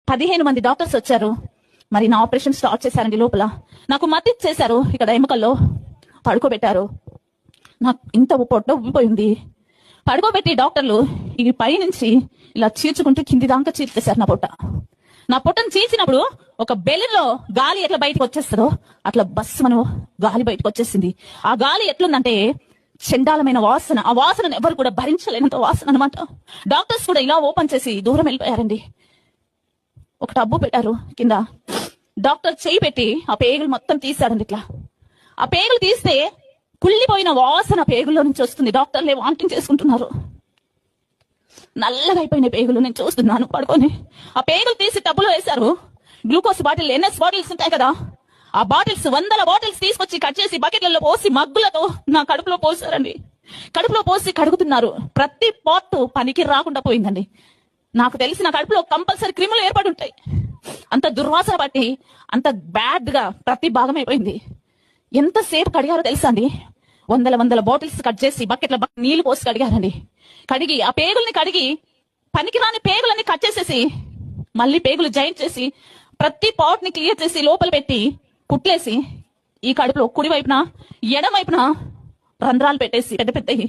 15 మంది డాక్టర్స్ వచ్చారు. మరి నా ఆపరేషన్ స్టార్ట్ చేశారండి. లోపల నాకు మతి చేశారు, ఇక్కడ ఎముకల్లో పడుకోబెట్టారు. నాకు ఇంత పొట్ట ఉబ్బిపోయింది. పడుకోబెట్టి డాక్టర్లు ఈ పై నుంచి ఇలా చీల్చుకుంటూ కింది దాకా చీల్చేశారు నా పొట్టను చీల్చినప్పుడు ఒక బెలూన్లో గాలి ఎట్లా బయటకు వచ్చేస్తుందో అట్లా బస్సు మనం గాలి బయటకు వచ్చేసింది. ఆ గాలి ఎట్లుందంటే చండాలమైన వాసన. ఆ వాసనను ఎవరు కూడా భరించలేనంత వాసన అనమాట. డాక్టర్స్ కూడా ఇలా ఓపెన్ చేసి దూరం వెళ్ళిపోయారండి. ఒక టబ్బు పెట్టారు కింద. డాక్టర్ చేయి పెట్టి ఆ పేగులు మొత్తం తీశారండి. ఇట్లా ఆ పేగులు తీస్తే కుళ్ళిపోయిన వాసన పేగుల్లో నుంచి వస్తుంది. డాక్టర్లే వామిటింగ్ చేసుకుంటున్నారు. నల్లగా అయిపోయిన పేగులు నేను చూస్తున్నాను పడుకొని. ఆ పేగులు తీసి టబ్బులో వేశారు. గ్లూకోజ్ బాటిల్, ఎన్ఎస్ బాటిల్స్ ఉంటాయి కదా, ఆ బాటిల్స్ 100 బాటిల్స్ తీసుకొచ్చి కట్ చేసి బకెట్లలో పోసి మగ్గులతో నా కడుపులో పోసారండి. కడుపులో పోసి కడుగుతున్నారు. ప్రతి పార్ట్ పనికి రాకుండా పోయిందండి. నాకు తెలిసి నా కడుపులో కంపల్సరీ క్రిములు ఏర్పడి ఉంటాయి. అంత దుర్వాసన బట్టి అంత బ్యాడ్ గా ప్రతి భాగం అయిపోయింది. ఎంతసేపు కడిగారో తెలుసా అండి? 100 బాటిల్స్ కట్ చేసి బకెట్ల నీళ్లు పోసి కడిగారండి. కడిగి ఆ పేగుల్ని కడిగి పనికిరాని పేగులన్నీ కట్ చేసేసి మళ్ళీ పేగులు జాయింట్ చేసి ప్రతి పాట్ ని క్లియర్ చేసి లోపల పెట్టి కుట్లేసి ఈ కడుపులో కుడి వైపున ఎడం వైపున రంధ్రాలు పెట్టేసి పెద్ద పెద్దవి